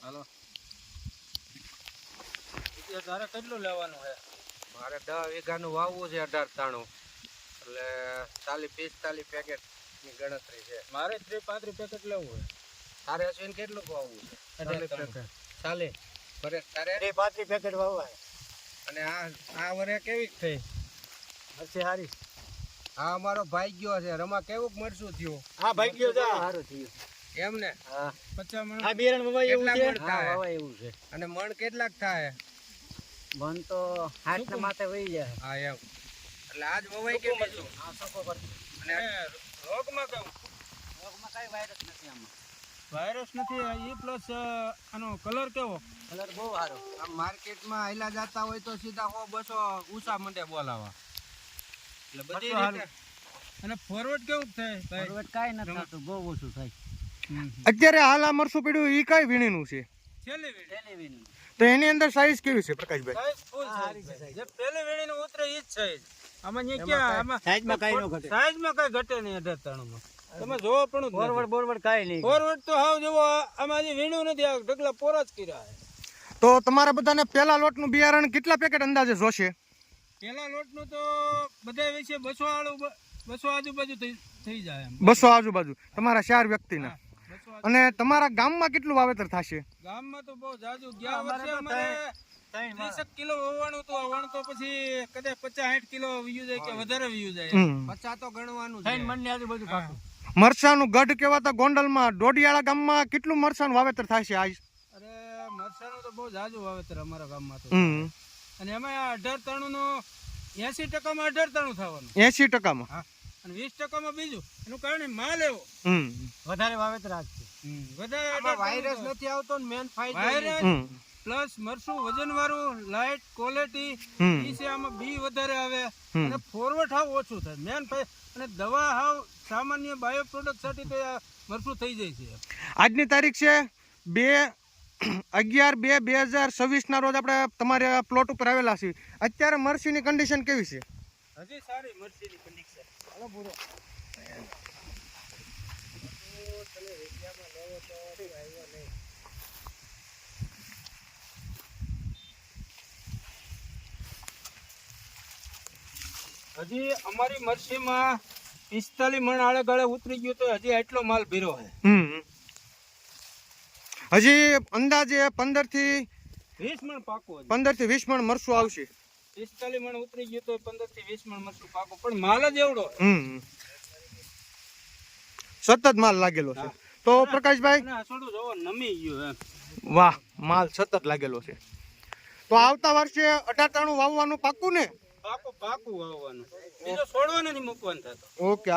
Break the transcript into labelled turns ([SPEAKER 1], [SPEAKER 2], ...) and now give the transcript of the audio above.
[SPEAKER 1] હાલો તારે કેટલું લેવાનું છે?
[SPEAKER 2] મારે 10 વીઘાનું વાવવું છે 18 એટલે 40-45 પેકેટ ની ગણતરી છે.
[SPEAKER 1] મારે 30-35 પેકેટ લેવું છે.
[SPEAKER 2] તારે અશ્વિન કેટલું વાવવું છે?
[SPEAKER 1] 18 પેકેટ.
[SPEAKER 2] ચાલે ફરે તારે
[SPEAKER 3] 30-35 પેકેટ વાવવાય.
[SPEAKER 2] અને આ વરે કેવી થઈ
[SPEAKER 3] મરચી હારી.
[SPEAKER 2] આ અમારો ભાઈ ગયો છે રમા, કેવું મરચું થયું?
[SPEAKER 3] હા ભાઈ ગયો જા સારું થયું
[SPEAKER 2] એમ ને?
[SPEAKER 3] હા
[SPEAKER 1] 50 મણ.
[SPEAKER 3] આ બિયારણ વવાય એવું
[SPEAKER 2] કેટલા
[SPEAKER 3] છે.
[SPEAKER 2] મણ
[SPEAKER 3] હા
[SPEAKER 2] થાય?
[SPEAKER 3] વવાય એવું છે.
[SPEAKER 2] અને મણ કેટલાક થાય?
[SPEAKER 3] મન તો 60 ના માથે વહી જાય.
[SPEAKER 2] હા એમ એટલે આજ વવાઈ કે બીજું?
[SPEAKER 3] હા સકો પર.
[SPEAKER 2] અને
[SPEAKER 1] રોગમાં કેવું?
[SPEAKER 3] રોગમાં કઈ વાયરસ નથી આમાં.
[SPEAKER 1] વાયરસ નથી. ઈ પ્લસ આનો કલર કેવો?
[SPEAKER 3] કલર બહુ સારો.
[SPEAKER 2] આમ માર્કેટમાં આયલા જાતા હોય તો સીધા 100-200 ઊંચા મંડે બોલાવા. એટલે બધી રીતે.
[SPEAKER 1] અને ફોરવર્ડ કેવું થાય ભાઈ?
[SPEAKER 3] ફોરવર્ડ કાઈ નથી થતું, બહુ ઓછું થાય.
[SPEAKER 4] અત્યારે હાલ આ મરસું પડ્યું ઈ કઈ વીણીનું છે?
[SPEAKER 1] છેલ્લી વીણી.
[SPEAKER 3] ટેલિવિઝન.
[SPEAKER 4] તો એની અંદર સાઈઝ કેવી છે પ્રકાશભાઈ?
[SPEAKER 1] સાઈઝ ફૂલ
[SPEAKER 3] સારી છે
[SPEAKER 1] સાઈઝ.
[SPEAKER 3] સાઈઝ.
[SPEAKER 1] જે પહેલી વીણીનું ઉતરે ઈ જ સાઈઝ. આમાં ન્યા ક્યાં આમાં
[SPEAKER 3] સાઈઝમાં કાઈ ન ઘટે.
[SPEAKER 1] સાઈઝમાં કઈ ઘટે નહીં 18 માં. તમે જોવો પણ
[SPEAKER 3] ફોરવર્ડ બોરવર્ડ કાઈ નહીં.
[SPEAKER 1] ફોરવર્ડ તો હાવ જેવો આમાં હજી વીણ્યું નથી. આ ઢગલા પોરા જ કર્યા છે.
[SPEAKER 4] તો તમારા બધાને પેલા લોટનું બિયારણ કેટલા પેકેટ અંદાજે જોશે?
[SPEAKER 1] પેલા લોટનું તો બધા વિશે 200 આજુબાજુ થઈ જાય એમ.
[SPEAKER 4] 200 આજુબાજુ તમારા 4 વ્યક્તિના.
[SPEAKER 1] હા, 200
[SPEAKER 4] અને તમારા ગામમાં કેટલું વાવેતર થશે?
[SPEAKER 1] ગામમાં તો બહુ જાજુ. ગયા વર્ષે અમારે 30 કિલો વવાણું તો વણ તો પછી કદાચ 50-60 કિલો વીયું જાય કે વધારે વીયું જાય.
[SPEAKER 2] 50 તો ગણવાનું
[SPEAKER 3] ત્રણ
[SPEAKER 2] છે.
[SPEAKER 3] મણની આજુબાજુ પાકું.
[SPEAKER 4] મરસાનું ગઢ કહેવાતા ગોંડલમાં ડોડિયાળા ગામમાં કેટલું મરસાનું વાવેતર થશે આજ?
[SPEAKER 1] અરે મરસાનું તો બહુ જાજુ વાવેતર અમારા ગામમાં તો. અને એમાં 18 નું 80% માં 18 થવાનું.
[SPEAKER 4] 80%માં.
[SPEAKER 1] હા. અને 20% માં બીજું. એનું કારણ માલ એવો.
[SPEAKER 3] વધારે વાવેતર આજ છે.
[SPEAKER 1] વધારે
[SPEAKER 2] આમાં વાયરસ નથી આવતો ને મેન ફાયદો
[SPEAKER 1] વાયરસ પ્લસ મરસું વજન વાળું, લાઇટ ક્વોલિટી, ઈ છે. આમાં બી વધારે આવે અને ફોરવર્ડ હાવ ઓછું થાય. મેન અને દવા હાવ સામાન્ય બાયો પ્રોડક્ટ સાથે તો આ મરસું થઈ જાય છે.
[SPEAKER 4] આજની તારીખ છે 2/11/2026 ના રોજ આપણે તમારા પ્લોટ ઉપર આવેલા છીએ. અત્યારે મરસીની કન્ડિશન કેવી છે?
[SPEAKER 1] હજી સારી મરસીની કન્ડિશન. હાલો પૂરો. હજી અમારી મરસીમાં 45 મણ આળે ગાળે ઉતરી ગયું તો હજી આટલો માલ ભીરો છે.
[SPEAKER 4] હજી અંદાજે 15 થી
[SPEAKER 1] 20 મણ પાકો હજી.
[SPEAKER 4] 15 થી 20 મણ મરસું આવશે.
[SPEAKER 1] 45 મણ ઉતરી ગયું તો 15 થી 20 મણ મરસું પાકો. પણ માલ જ એવડો છે.
[SPEAKER 4] સતત માલ લાગેલો છે. તો પ્રકાશભાઈ,
[SPEAKER 1] અને આસોડું જોવો નમી ગયું એમ.
[SPEAKER 4] વાહ, માલ સતત લાગેલો છે. તો આવતા વર્ષે 18 વાવવાનું પાક્કું ને?
[SPEAKER 1] પાકું વાવવાનું. બીજો છોડવા નથી મૂકવાનું થતો.
[SPEAKER 4] ઓકે.